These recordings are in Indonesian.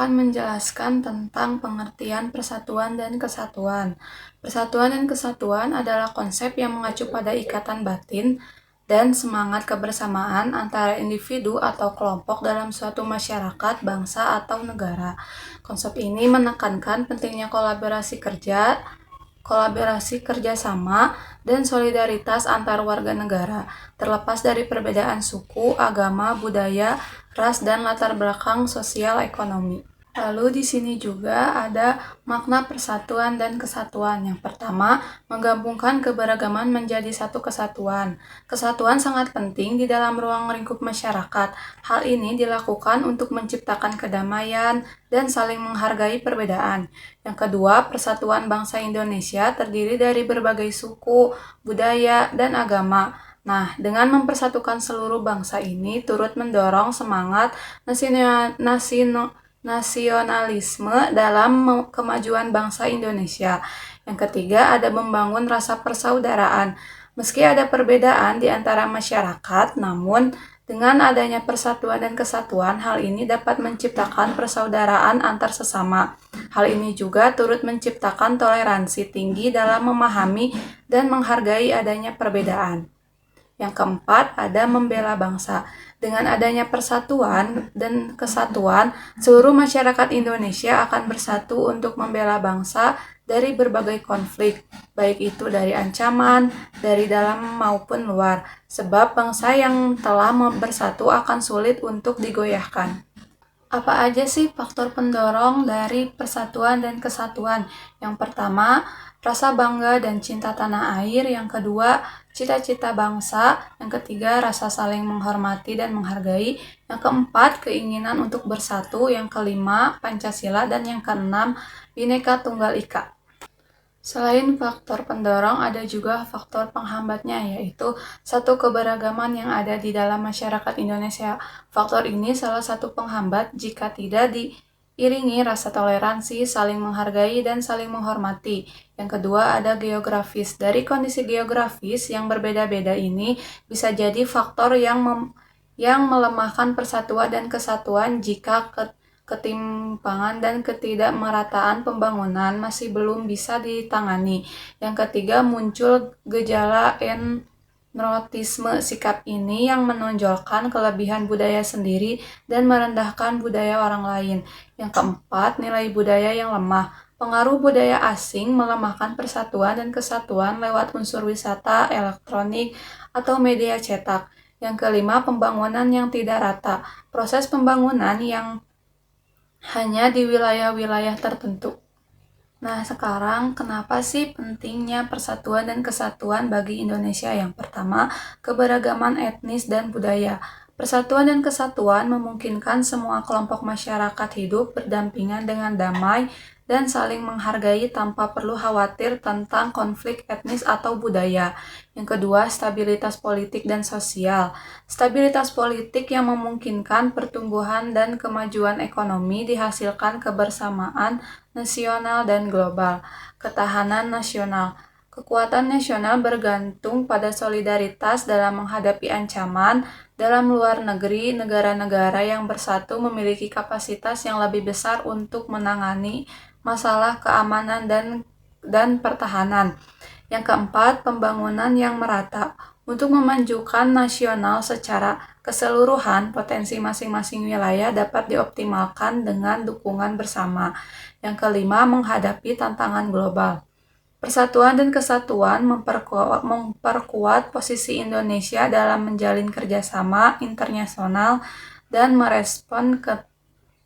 akan menjelaskan tentang pengertian persatuan dan kesatuan. Persatuan dan kesatuan adalah konsep yang mengacu pada ikatan batin dan semangat kebersamaan antara individu atau kelompok dalam suatu masyarakat, bangsa, atau negara. Konsep ini menekankan pentingnya kolaborasi kerjasama, dan solidaritas antar warga negara, terlepas dari perbedaan suku, agama, budaya, ras, dan latar belakang sosial ekonomi. Lalu di sini juga ada makna persatuan dan kesatuan. Yang pertama, menggabungkan keberagaman menjadi satu kesatuan. Kesatuan sangat penting di dalam ruang lingkup masyarakat. Hal ini dilakukan untuk menciptakan kedamaian dan saling menghargai perbedaan. Yang kedua, persatuan bangsa Indonesia terdiri dari berbagai suku, budaya, dan agama. Nah, dengan mempersatukan seluruh bangsa ini turut mendorong semangat nasionalisme dalam kemajuan bangsa Indonesia. Yang ketiga, ada membangun rasa persaudaraan. Meski ada perbedaan di antara masyarakat, namun dengan adanya persatuan dan kesatuan, hal ini dapat menciptakan persaudaraan antar sesama. Hal ini juga turut menciptakan toleransi tinggi dalam memahami dan menghargai adanya perbedaan. Yang keempat, ada membela bangsa. Dengan adanya persatuan dan kesatuan, seluruh masyarakat Indonesia akan bersatu untuk membela bangsa dari berbagai konflik, baik itu dari ancaman, dari dalam maupun luar. Sebab bangsa yang telah bersatu akan sulit untuk digoyahkan. Apa aja sih faktor pendorong dari persatuan dan kesatuan? Yang pertama, rasa bangga dan cinta tanah air. Yang kedua, cita-cita bangsa. Yang ketiga, rasa saling menghormati dan menghargai. Yang keempat, keinginan untuk bersatu. Yang kelima, Pancasila. Dan yang keenam, Bhinneka Tunggal Ika. Selain faktor pendorong, ada juga faktor penghambatnya, yaitu satu keberagaman yang ada di dalam masyarakat Indonesia. Faktor ini salah satu penghambat jika tidak diiringi rasa toleransi, saling menghargai, dan saling menghormati. Yang kedua, ada geografis. Dari kondisi geografis yang berbeda-beda ini, bisa jadi faktor yang melemahkan persatuan dan kesatuan jika ketimpangan dan ketidakmerataan pembangunan masih belum bisa ditangani. Yang ketiga, muncul gejala etnotisme. Sikap ini yang menonjolkan kelebihan budaya sendiri dan merendahkan budaya orang lain. Yang keempat, nilai budaya yang lemah. Pengaruh budaya asing melemahkan persatuan dan kesatuan lewat unsur wisata, elektronik, atau media cetak. Yang kelima, pembangunan yang tidak rata. Proses pembangunan yang hanya di wilayah-wilayah tertentu. Nah, sekarang kenapa sih pentingnya persatuan dan kesatuan bagi Indonesia? Yang pertama, keberagaman etnis dan budaya. Persatuan dan kesatuan memungkinkan semua kelompok masyarakat hidup berdampingan dengan damai dan saling menghargai tanpa perlu khawatir tentang konflik etnis atau budaya. Yang kedua, stabilitas politik dan sosial. Stabilitas politik yang memungkinkan pertumbuhan dan kemajuan ekonomi dihasilkan kebersamaan nasional dan global. Ketahanan nasional. Kekuatan nasional bergantung pada solidaritas dalam menghadapi ancaman. Dalam luar negeri, negara-negara yang bersatu memiliki kapasitas yang lebih besar untuk menangani masalah keamanan dan pertahanan. Yang keempat, pembangunan yang merata. Untuk memajukan nasional secara keseluruhan, potensi masing-masing wilayah dapat dioptimalkan dengan dukungan bersama. Yang kelima, menghadapi tantangan global. Persatuan dan kesatuan memperkuat posisi Indonesia dalam menjalin kerjasama internasional dan merespon ke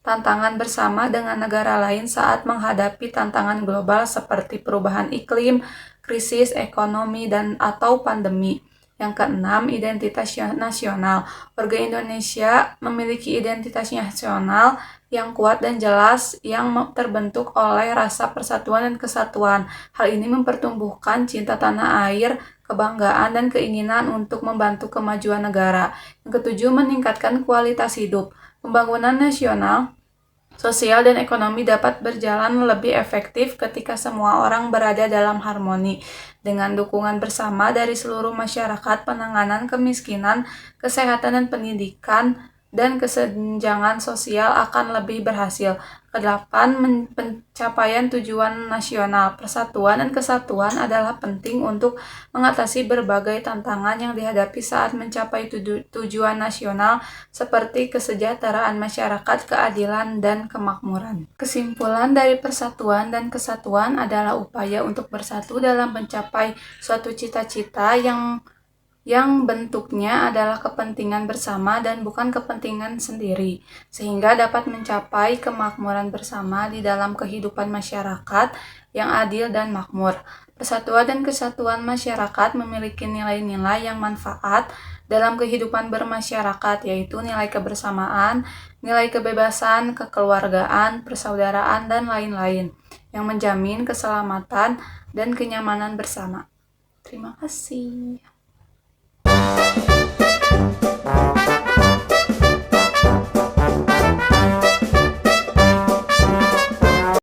tantangan bersama dengan negara lain saat menghadapi tantangan global seperti perubahan iklim, krisis ekonomi, dan atau pandemi. Yang keenam, identitas nasional. Warga Indonesia memiliki identitas nasional yang kuat dan jelas yang terbentuk oleh rasa persatuan dan kesatuan. Hal ini mempertumbuhkan cinta tanah air, kebanggaan, dan keinginan untuk membantu kemajuan negara. Yang ketujuh, meningkatkan kualitas hidup. Pembangunan nasional, sosial, dan ekonomi dapat berjalan lebih efektif ketika semua orang berada dalam harmoni. Dengan dukungan bersama dari seluruh masyarakat, penanganan kemiskinan, kesehatan, dan pendidikan dan kesenjangan sosial akan lebih berhasil. Kedelapan, pencapaian tujuan nasional. Persatuan dan kesatuan adalah penting untuk mengatasi berbagai tantangan yang dihadapi saat mencapai tujuan nasional seperti kesejahteraan masyarakat, keadilan, dan kemakmuran. Kesimpulan dari persatuan dan kesatuan adalah upaya untuk bersatu dalam mencapai suatu cita-cita yang bentuknya adalah kepentingan bersama dan bukan kepentingan sendiri, sehingga dapat mencapai kemakmuran bersama di dalam kehidupan masyarakat yang adil dan makmur. Persatuan dan kesatuan masyarakat memiliki nilai-nilai yang manfaat dalam kehidupan bermasyarakat, yaitu nilai kebersamaan, nilai kebebasan, kekeluargaan, persaudaraan, dan lain-lain, yang menjamin keselamatan dan kenyamanan bersama. Terima kasih.